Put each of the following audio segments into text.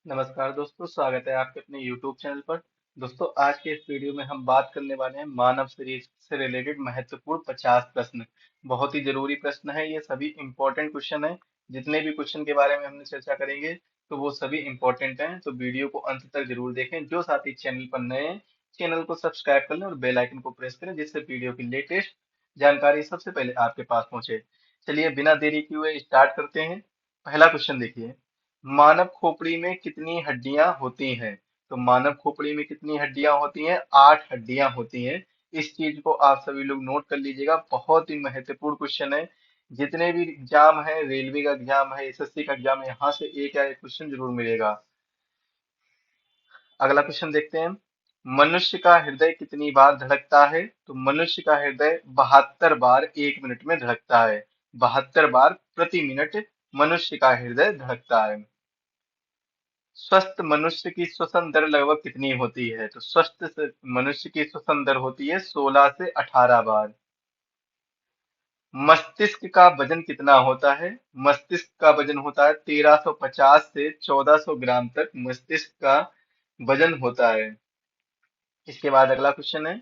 नमस्कार दोस्तों, स्वागत है आपके अपने YouTube चैनल पर। दोस्तों, आज के इस वीडियो में हम बात करने वाले हैं मानव शरीर से रिलेटेड महत्वपूर्ण 50 प्रश्न। बहुत ही जरूरी प्रश्न है, ये सभी इंपॉर्टेंट क्वेश्चन है। जितने भी क्वेश्चन के बारे में हमने चर्चा करेंगे तो वो सभी इंपॉर्टेंट हैं, तो वीडियो को अंत तक जरूर देखें। जो साथी चैनल पर नए हैं, चैनल को सब्सक्राइब कर लें और बेल आइकन को प्रेस करें, जिससे वीडियो की लेटेस्ट जानकारी सबसे पहले आपके पास पहुंचे। चलिए बिना देरी किए हुए स्टार्ट करते हैं। पहला क्वेश्चन देखिए, मानव खोपड़ी में कितनी हड्डियां होती हैं? तो मानव खोपड़ी में कितनी हड्डियां होती हैं? 8 हड्डियां होती हैं। इस चीज को आप सभी लोग नोट कर लीजिएगा, बहुत ही महत्वपूर्ण क्वेश्चन है। जितने भी एग्जाम है, रेलवे का एग्जाम है, एसएससी का एग्जाम है, यहाँ से एक या एक क्वेश्चन जरूर मिलेगा। अगला क्वेश्चन देखते हैं, मनुष्य का हृदय कितनी बार धड़कता है? तो मनुष्य का हृदय 72 बार 1 मिनट में धड़कता है। 72 बार प्रति मिनट मनुष्य का हृदय धड़कता है। स्वस्थ मनुष्य की श्वसन दर लगभग कितनी होती है? तो मनुष्य की श्वसन दर होती है 16 से 18 बार। मस्तिष्क का वजन कितना होता है? मस्तिष्क का वजन होता है 1350 से 1400 ग्राम तक मस्तिष्क का वजन होता है। इसके बाद अगला क्वेश्चन है,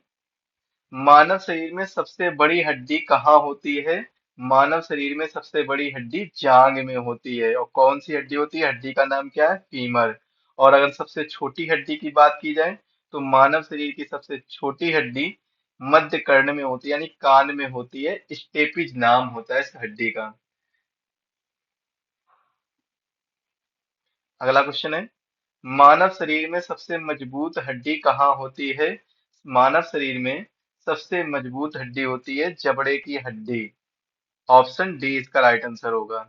मानव शरीर में सबसे बड़ी हड्डी कहाँ होती है? मानव शरीर में सबसे बड़ी हड्डी जांग में होती है। और कौन सी हड्डी होती है? हड्डी का नाम क्या है? फीमर। और अगर सबसे छोटी हड्डी की बात की जाए तो मानव शरीर की सबसे छोटी हड्डी मध्य कर्ण में होती है, यानी कान में होती है। स्टेपिज नाम होता है इस हड्डी का। अगला क्वेश्चन है, मानव शरीर में सबसे मजबूत हड्डी कहाँ होती है? मानव शरीर में सबसे मजबूत हड्डी होती है जबड़े की हड्डी। ऑप्शन डी इसका राइट आंसर होगा।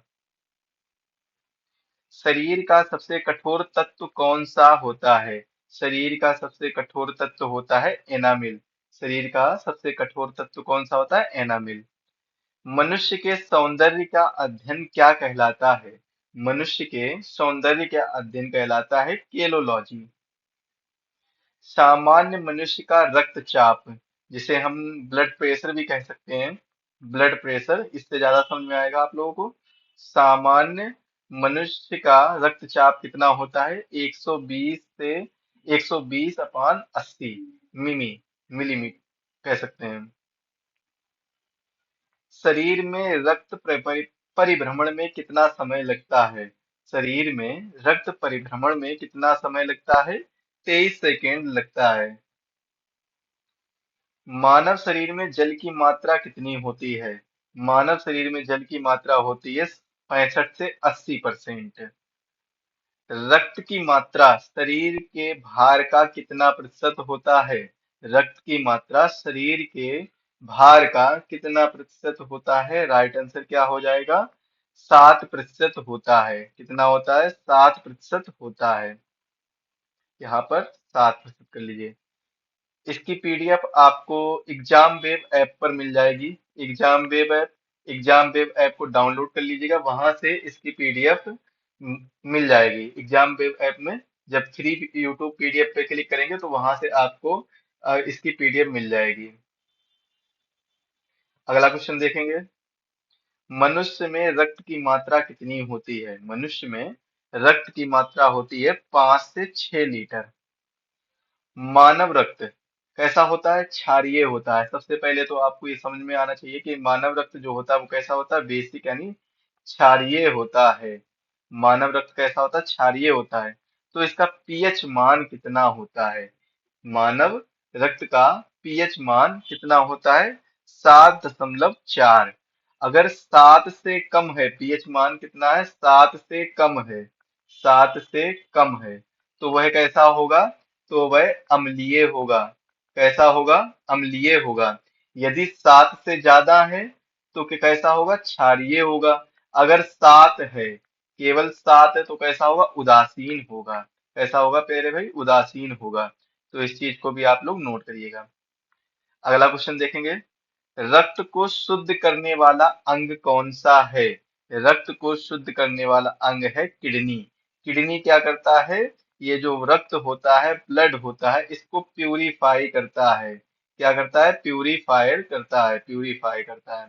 शरीर का सबसे कठोर तत्व कौन सा होता है? शरीर का सबसे कठोर तत्व होता है एनामिल। शरीर का सबसे कठोर तत्व कौन सा होता है? एनामिल। मनुष्य के सौंदर्य का अध्ययन क्या कहलाता है? मनुष्य के सौंदर्य का अध्ययन कहलाता है केलोलॉजी। सामान्य मनुष्य का रक्तचाप, जिसे हम ब्लड प्रेशर भी कह सकते हैं, ब्लड प्रेशर, इससे ज्यादा समझ में आएगा आप लोगों को। सामान्य मनुष्य का रक्तचाप कितना होता है? 120 से 120/80 मिलीमीटर कह सकते हैं। शरीर में परिभ्रमण में कितना समय लगता है? शरीर में रक्त परिभ्रमण में कितना समय लगता है? 23 सेकेंड लगता है। मानव शरीर में जल की मात्रा कितनी होती है? मानव शरीर में जल की मात्रा होती है 65 से 80%। रक्त की मात्रा शरीर के भार का कितना प्रतिशत होता है? रक्त की मात्रा शरीर के भार का कितना प्रतिशत होता है? राइट आंसर क्या हो जाएगा? 7% होता है। कितना होता है? 7% होता है। यहाँ पर 7% कर लीजिए। इसकी पीडीएफ आपको एग्जाम वेब ऐप पर मिल जाएगी। एग्जाम वेब ऐप को डाउनलोड कर लीजिएगा, वहां से इसकी पीडीएफ मिल जाएगी। एग्जाम वेब ऐप में जब फ्री यूट्यूब पीडीएफ पे क्लिक करेंगे तो वहां से आपको इसकी पीडीएफ मिल जाएगी। अगला क्वेश्चन देखेंगे, मनुष्य में रक्त की मात्रा कितनी होती है? मनुष्य में रक्त की मात्रा होती है 5 से 6 लीटर। मानव रक्त कैसा होता है? क्षारीय होता है। सबसे पहले तो आपको ये समझ में आना चाहिए कि मानव रक्त जो होता है वो कैसा होता है? बेसिक यानी क्षारीय होता है। मानव रक्त कैसा होता है? क्षारीय होता है। तो इसका पीएच मान कितना होता है? मानव रक्त का पीएच मान कितना होता है? 7.4। अगर 7 से कम है, पीएच मान कितना है? 7 से कम है, 7 से कम है, तो वह कैसा होगा? तो वह अम्लीय होगा। कैसा होगा? अम्लीय होगा। यदि 7 से ज्यादा है तो कैसा होगा? क्षारीय होगा। अगर 7 है, केवल 7 है, तो कैसा होगा? उदासीन होगा। कैसा होगा प्यारे भाई? उदासीन होगा। तो इस चीज को भी आप लोग नोट करिएगा। अगला क्वेश्चन देखेंगे, रक्त को शुद्ध करने वाला अंग कौन सा है? रक्त को शुद्ध करने वाला अंग है किडनी। किडनी क्या करता है? ये जो रक्त होता है, ब्लड होता है, इसको प्यूरिफाई करता है। क्या करता है? प्यूरिफायर करता है, प्यूरिफाई करता है,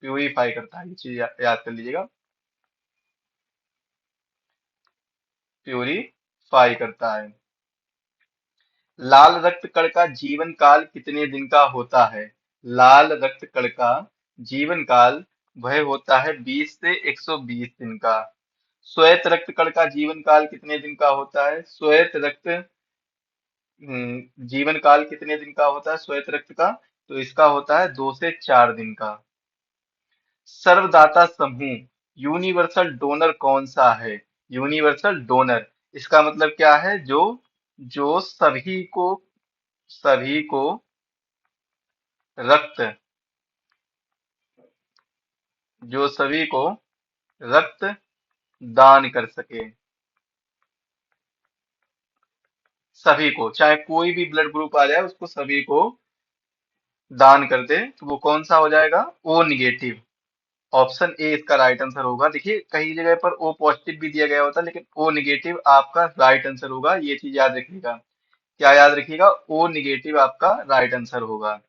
प्यूरिफाई करता है। ये चीज याद कर लीजिएगा, प्यूरी करता है। लाल रक्त कण का जीवन काल कितने दिन का होता है? लाल रक्त कण का जीवन काल वह होता है 20 से 120 दिन का। श्वेत रक्त कण का जीवन काल कितने दिन का होता है? श्वेत रक्त जीवन काल कितने दिन का होता है श्वेत रक्त का? तो इसका होता है 2 से 4 दिन का। सर्वदाता समूह यूनिवर्सल डोनर कौन सा है? यूनिवर्सल डोनर, इसका मतलब क्या है? जो जो सभी को रक्त जो सभी को रक्त दान कर सके। सभी को, चाहे कोई भी ब्लड ग्रुप आ जाए, उसको सभी को दान कर दे, तो वो कौन सा हो जाएगा? ओ निगेटिव। ऑप्शन ए इसका राइट आंसर होगा। देखिए कई जगह पर ओ पॉजिटिव भी दिया गया होता है, लेकिन ओ निगेटिव आपका राइट आंसर होगा, ये चीज याद रखिएगा। क्या याद रखिएगा? ओ निगेटिव आपका राइट आंसर होगा।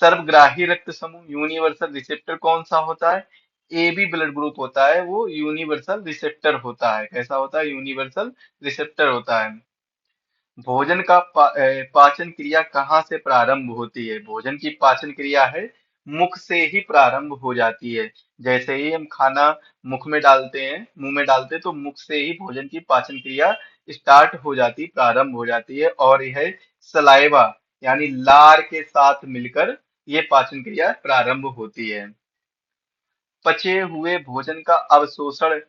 सर्वग्राही रक्त समूह यूनिवर्सल रिसेप्टर कौन सा होता है? ए बी ब्लड ग्रुप होता है, वो यूनिवर्सल रिसेप्टर होता है। कैसा होता है? यूनिवर्सल रिसेप्टर होता है। भोजन का पाचन क्रिया कहाँ से प्रारंभ होती है? भोजन की पाचन क्रिया है मुख से ही प्रारंभ हो जाती है। जैसे ही हम खाना मुख में डालते हैं, मुंह में डालते हैं, तो मुख से ही भोजन की पाचन क्रिया स्टार्ट हो जाती, प्रारंभ हो जाती है। और यह सलाइवा यानी लार के साथ मिलकर ये पाचन क्रिया प्रारंभ होती है। पचे हुए भोजन का अवशोषण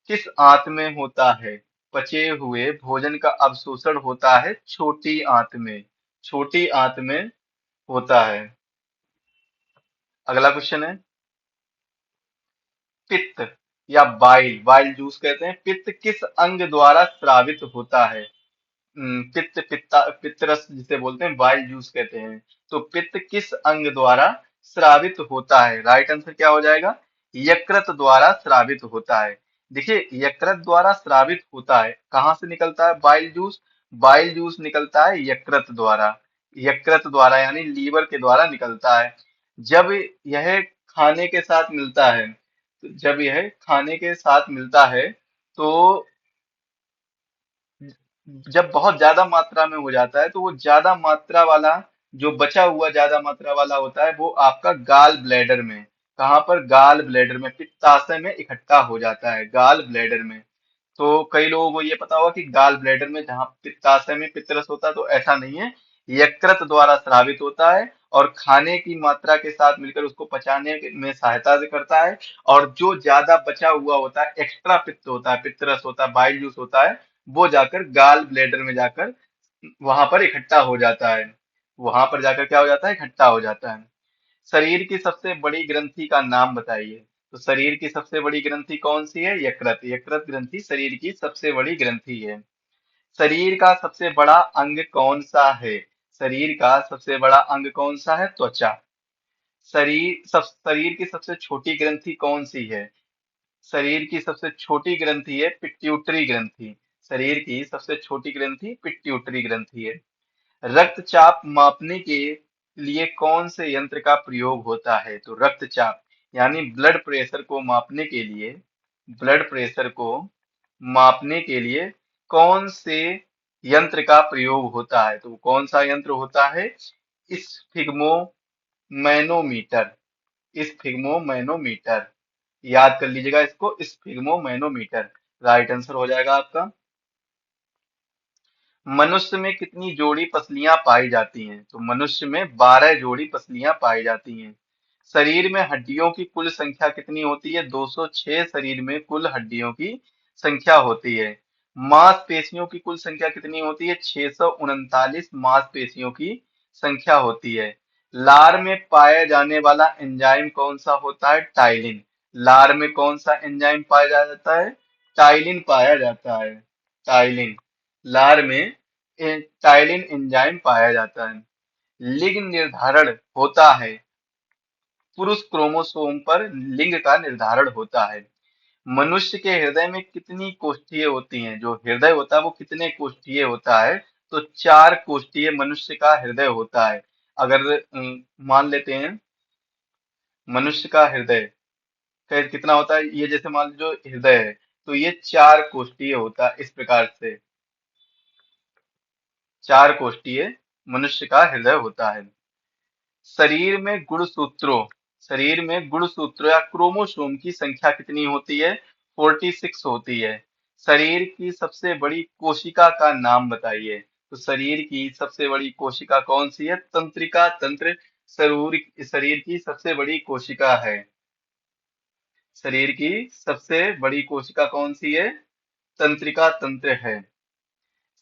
किस आंत में होता है? पचे हुए भोजन का अवशोषण होता है छोटी आंत में। छोटी आंत में होता है। अगला क्वेश्चन है, पित्त या बाइल, बाइल जूस कहते हैं, पित्त किस अंग द्वारा स्रावित होता है? पित्तरस जिसे बोलते हैं, बाइल जूस कहते हैं। तो पित्त किस अंग द्वारा स्रावित होता है? राइट आंसर क्या हो जाएगा? यकृत द्वारा स्रावित होता है। देखिए यकृत द्वारा स्रावित होता है, कहाँ से निकलता है बाइल जूस? बाइल जूस निकलता है यकृत द्वारा। यकृत द्वारा यानी लीवर के द्वारा निकलता है। जब यह खाने के साथ मिलता है, जब यह खाने के साथ मिलता है, तो जब बहुत ज्यादा मात्रा में हो जाता है, तो वो ज्यादा मात्रा वाला, जो बचा हुआ ज्यादा मात्रा वाला होता है, वो आपका गाल ब्लैडर में, कहाँ पर? गाल ब्लैडर में, पित्ताशय में इकट्ठा हो जाता है, गाल ब्लैडर में। तो कई लोगों को ये पता होगा कि गाल ब्लैडर में जहाँ पित्ताशय में पित्तरस होता है, तो ऐसा नहीं है। यकृत द्वारा स्रावित होता है और खाने की मात्रा के साथ मिलकर उसको पचाने में सहायता से करता है। और जो ज्यादा बचा हुआ होता है, एक्स्ट्रा पित्त होता है, पित्तरस होता है, बाइल जूस होता है, वो जाकर गाल ब्लैडर में जाकर वहां पर इकट्ठा हो जाता है। वहां पर जाकर क्या हो जाता है? इकट्ठा हो जाता है। शरीर की सबसे बड़ी ग्रंथि का नाम बताइए। तो शरीर की सबसे बड़ी ग्रंथि कौन सी है? यकृत। यकृत ग्रंथि शरीर की सबसे बड़ी ग्रंथि है। शरीर का सबसे बड़ा अंग कौन सा है? शरीर का सबसे बड़ा अंग कौन सा है? त्वचा। शरीर की सबसे छोटी ग्रंथि कौन सी है? शरीर की सबसे छोटी ग्रंथि है पिट्यूटरी ग्रंथि। शरीर की सबसे छोटी ग्रंथि पिट्यूटरी ग्रंथि है। रक्तचाप मापने के लिए कौन से यंत्र का प्रयोग होता है? तो रक्तचाप यानी ब्लड प्रेशर को मापने के लिए, ब्लड प्रेशर को मापने के लिए कौन से यंत्र का प्रयोग होता है? तो कौन सा यंत्र होता है? Sphygmo manometer. स्फिग्मो मैनोमीटर, याद कर लीजिएगा इसको, स्फिग्मो मैनोमीटर राइट आंसर हो जाएगा आपका। मनुष्य में कितनी जोड़ी पसलियां पाई जाती हैं? तो मनुष्य में 12 जोड़ी पसलियां पाई जाती हैं। शरीर में हड्डियों की कुल संख्या कितनी होती है? 206 शरीर में कुल हड्डियों की संख्या होती है। मांसपेशियों की कुल संख्या कितनी होती है? 639 मांसपेशियों की संख्या होती है। लार में पाया जाने वाला एंजाइम कौन सा होता है? टाइलिन। लार में कौन सा एंजाइम पाया जाता है? टाइलिन पाया जाता है। टाइलिन, लार में टाइलिन एंजाइम पाया जाता है। लिंग निर्धारण होता है, पुरुष क्रोमोसोम पर लिंग का निर्धारण होता है। मनुष्य के हृदय में कितनी कोष्ठियां होती हैं? जो हृदय होता है वो कितने कोष्ठीय होता है? तो 4 कोष्ठीय मनुष्य का हृदय होता है। अगर मान लेते हैं मनुष्य का हृदय कितना होता है, ये जैसे मान लो हृदय है, तो ये 4 कोष्ठीय होता है इस प्रकार से। चार कोष्ठीय मनुष्य का हृदय होता है। शरीर में गुणसूत्रों शरीर में गुणसूत्रों या क्रोमोसोम की संख्या कितनी होती है? 46 होती है। शरीर की सबसे बड़ी कोशिका का नाम बताइए। तो शरीर की सबसे बड़ी कोशिका कौन सी है? तंत्रिका तंत्र शरीर की सबसे बड़ी कोशिका है। शरीर की सबसे बड़ी कोशिका कौन सी है? तंत्रिका तंत्र है।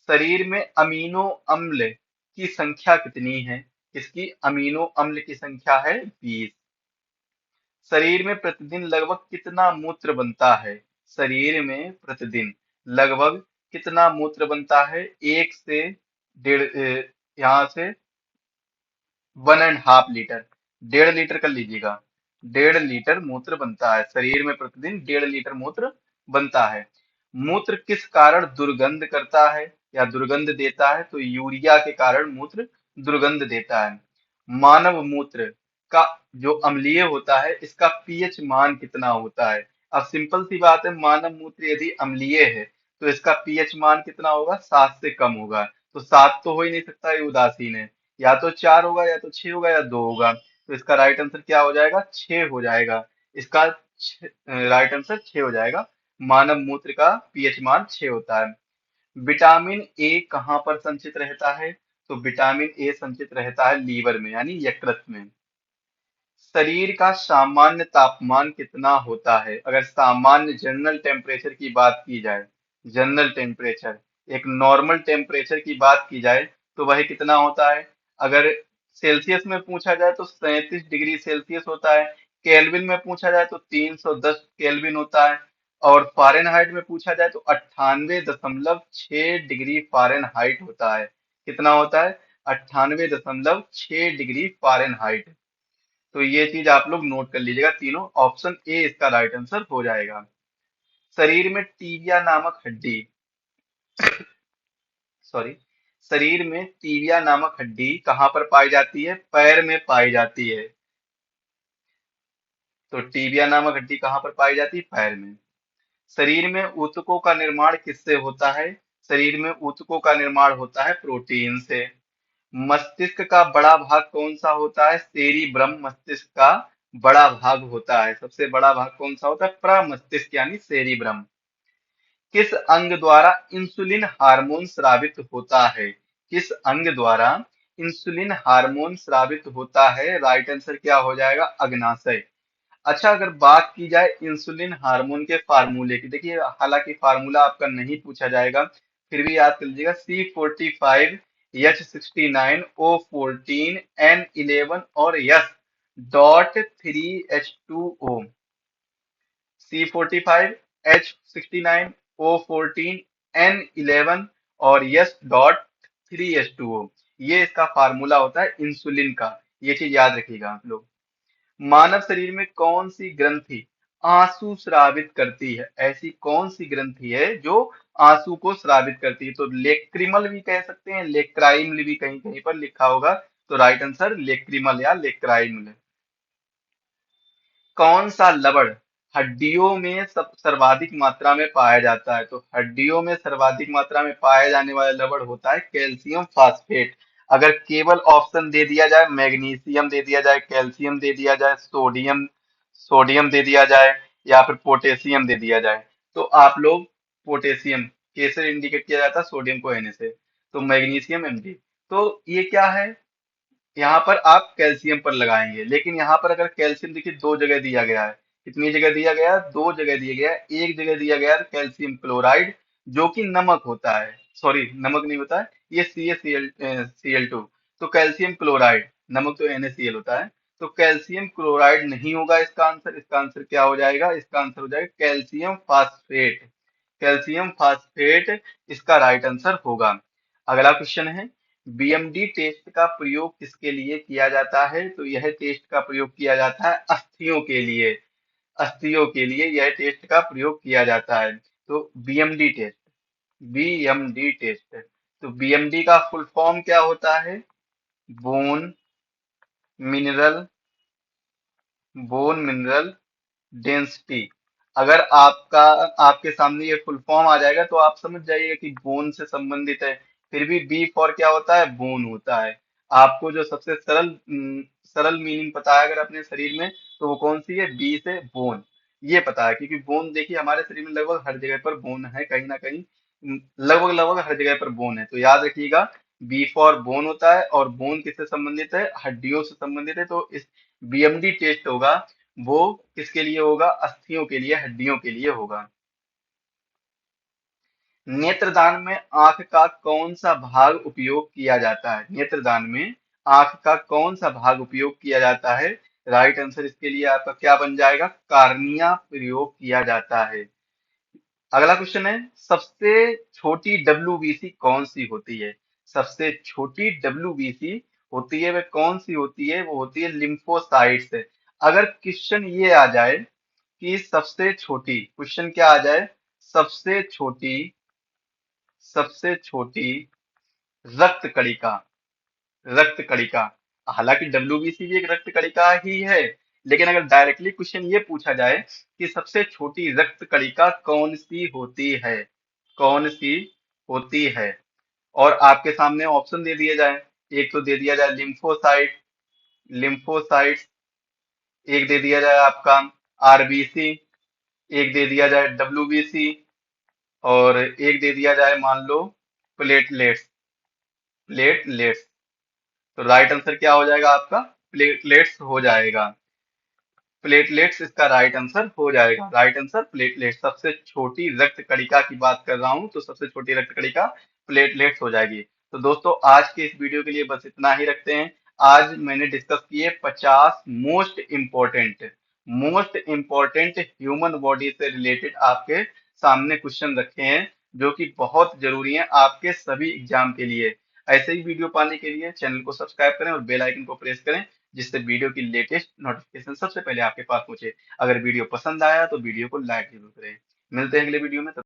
शरीर में अमीनो अम्ल की संख्या कितनी है? इसकी अमीनो अम्ल की संख्या है 20। शरीर में प्रतिदिन लगभग कितना मूत्र बनता है? शरीर में प्रतिदिन लगभग कितना मूत्र बनता है? 1 से 1.5 यहाँ से 1.5 लीटर, 1.5 लीटर कर लीजिएगा। 1.5 लीटर मूत्र बनता है शरीर में, प्रतिदिन 1.5 लीटर मूत्र बनता है। मूत्र किस कारण दुर्गंध करता है या दुर्गंध देता है? तो यूरिया के कारण मूत्र दुर्गंध देता है। मानव मूत्र का जो अम्लीय होता है, इसका पीएच मान कितना होता है? अब सिंपल सी बात है, मानव मूत्र यदि अम्लीय है तो इसका पीएच मान कितना होगा? 7 से कम होगा। तो 7 तो हो ही नहीं सकता, ये उदासीन है। या तो 4 होगा, या तो 6 होगा, या 2 होगा। तो इसका राइट आंसर क्या हो जाएगा? 6 हो जाएगा। इसका राइट आंसर 6 हो जाएगा। मानव मूत्र का पीएच मान 6 होता है। विटामिन ए कहाँ पर संचित रहता है? तो विटामिन ए संचित रहता है लीवर में, यानी यकृत में। शरीर का सामान्य तापमान कितना होता है? अगर सामान्य जनरल टेम्परेचर की बात की जाए, जनरल टेम्परेचर, एक नॉर्मल टेम्परेचर की बात की जाए, तो वह कितना होता है? अगर सेल्सियस में पूछा जाए तो 37 डिग्री सेल्सियस होता है। केल्विन में पूछा जाए तो 310 केल्विन होता है। और फारेनहाइट में पूछा जाए तो 98.6 डिग्री फारेनहाइट होता है। कितना होता है? 98.6 डिग्री फारेनहाइट। तो ये चीज आप लोग नोट कर लीजिएगा, तीनों। ऑप्शन ए इसका राइट आंसर हो जाएगा। शरीर में टीबिया नामक हड्डी सॉरी शरीर में टीबिया नामक हड्डी कहाँ पर पाई जाती है? पैर में पाई जाती है। तो टीबिया नामक हड्डी कहाँ पर पाई जाती है? पैर में। शरीर में ऊतकों का निर्माण किससे होता है? शरीर में ऊतकों का निर्माण होता है प्रोटीन से। मस्तिष्क का बड़ा भाग कौन सा होता है? सेरिब्रम मस्तिष्क का बड़ा भाग होता है। सबसे बड़ा भाग कौन सा होता है? प्रमस्तिष्क यानी सेरिब्रम। किस अंग द्वारा इंसुलिन हार्मोन स्रावित होता है? किस अंग द्वारा इंसुलिन हार्मोन स्रावित होता है? राइट आंसर क्या हो जाएगा? अग्नाशय। अच्छा, अगर बात की जाए इंसुलिन हार्मोन के फार्मूले की, देखिए हालांकि फार्मूला आपका नहीं पूछा जाएगा, फिर भी याद कर लीजिएगा। C45H69O14N11 और S.3H2O। C45H69O14N11 और S.3H2O, ये इसका फार्मूला होता है इंसुलिन का। ये चीज याद रखिएगा आप लोग। मानव शरीर में कौन सी ग्रंथि आंसू स्रावित करती है? ऐसी कौन सी ग्रंथि है जो आंसू को स्रावित करती है? तो लेक्रिमल भी कह सकते हैं, लेक्राइमल भी कहीं कहीं पर लिखा होगा। तो राइट आंसर लेक्रिमल या लेक्राइमल। कौन सा लवण हड्डियों में सब सर्वाधिक मात्रा में पाया जाता है? तो हड्डियों में सर्वाधिक मात्रा में पाया जाने वाला लवण होता है कैल्शियम फास्फेट। अगर केवल ऑप्शन दे दिया जाए, मैग्नीशियम दे दिया जाए, कैल्शियम दे दिया जाए, सोडियम सोडियम दे दिया जाए, या फिर पोटेशियम दे दिया जाए, तो आप लोग पोटेशियम, कैसे इंडिकेट किया जाता है? सोडियम को Na से। तो मैग्नीशियम Mg। तो ये क्या है? यहाँ पर आप कैल्शियम पर लगाएंगे, लेकिन यहाँ पर अगर कैल्शियम देखिए दो जगह दिया गया है। कितनी जगह दिया गया है? दो जगह दिया गया है। एक जगह दिया गया है कैल्शियम क्लोराइड, जो कि नमक होता है। सॉरी, नमक नहीं होता है, ये CaCl2। तो कैल्शियम क्लोराइड, नमक तो NaCl होता है। तो कैल्शियम क्लोराइड नहीं होगा इसका आंसर। इसका आंसर क्या हो जाएगा? इसका आंसर हो जाएगा कैल्शियम फास्फेट। कैल्शियम फास्फेट इसका राइट आंसर होगा। अगला क्वेश्चन है, बीएमडी टेस्ट का प्रयोग किसके लिए किया जाता है? तो यह टेस्ट का प्रयोग किया जाता है अस्थियों के लिए। अस्थियों के लिए यह टेस्ट का प्रयोग किया जाता है। तो बीएमडी टेस्ट, तो बीएमडी का फुल फॉर्म क्या होता है? Bone mineral bone mineral density. अगर आपका आपके सामने ये फुल फॉर्म आ जाएगा तो आप समझ जाइएगा कि बोन से संबंधित है। फिर भी बी फॉर क्या होता है, बोन होता है। आपको जो सबसे सरल मीनिंग पता है अगर अपने शरीर में, तो वो कौन सी है, बी से बोन। ये पता है, क्योंकि बोन देखिए हमारे शरीर में लगभग हर जगह पर बोन है, कहीं ना कहीं लगभग लगभग हर जगह पर बोन है, तो याद रखिएगा बी फॉर बोन होता है। और बोन किससे संबंधित है, हड्डियों से संबंधित है। तो इस बीएमडी टेस्ट होगा वो किसके लिए होगा, अस्थियों के लिए, हड्डियों के लिए होगा। नेत्रदान में आंख का कौन सा भाग उपयोग किया जाता है, नेत्रदान में आंख का कौन सा भाग उपयोग किया जाता है। राइट आंसर इसके लिए आपका क्या बन जाएगा, कार्निया प्रयोग किया जाता है। अगला क्वेश्चन है, सबसे छोटी डब्ल्यूबीसी कौन सी होती है। सबसे छोटी डब्ल्यूबीसी होती है वह कौन सी होती है, वो होती है लिम्फोसाइट्स। अगर क्वेश्चन ये आ जाए कि सबसे छोटी, क्वेश्चन क्या आ जाए, सबसे छोटी, सबसे छोटी रक्त कणिका, रक्त कणिका। हालांकि डब्ल्यूबीसी भी एक रक्त कणिका ही है, लेकिन अगर डायरेक्टली क्वेश्चन ये पूछा जाए कि सबसे छोटी रक्त कणिका कौन सी होती है, कौन सी होती है, और आपके सामने ऑप्शन दे दिए जाए, एक तो दे दिया जाए लिम्फोसाइट, लिम्फोसाइट्स, एक दे दिया जाए आपका आरबीसी, एक दे दिया जाए डब्ल्यूबीसी, और एक दे दिया जाए मान लो प्लेटलेट्स, प्लेटलेट्स। तो राइट आंसर क्या हो जाएगा आपका, प्लेटलेट्स हो जाएगा। प्लेटलेट्स इसका राइट आंसर हो जाएगा। राइट आंसर प्लेटलेट्स, सबसे छोटी रक्त कणिका की बात कर रहा हूं तो सबसे छोटी रक्त कणिका प्लेटलेट्स हो जाएगी। तो दोस्तों आज के इस वीडियो के लिए बस इतना ही रखते हैं। आज मैंने डिस्कस किए 50 मोस्ट इंपॉर्टेंट ह्यूमन बॉडी से रिलेटेड आपके सामने क्वेश्चन रखे हैं, जो कि बहुत जरूरी हैं आपके सभी एग्जाम के लिए। ऐसे ही वीडियो पाने के लिए चैनल को सब्सक्राइब करें और बेल आइकन को प्रेस करें, जिससे वीडियो की लेटेस्ट नोटिफिकेशन सबसे पहले आपके पास पहुंचे। अगर वीडियो पसंद आया तो वीडियो को लाइक जरूर करें। मिलते हैं अगले वीडियो में।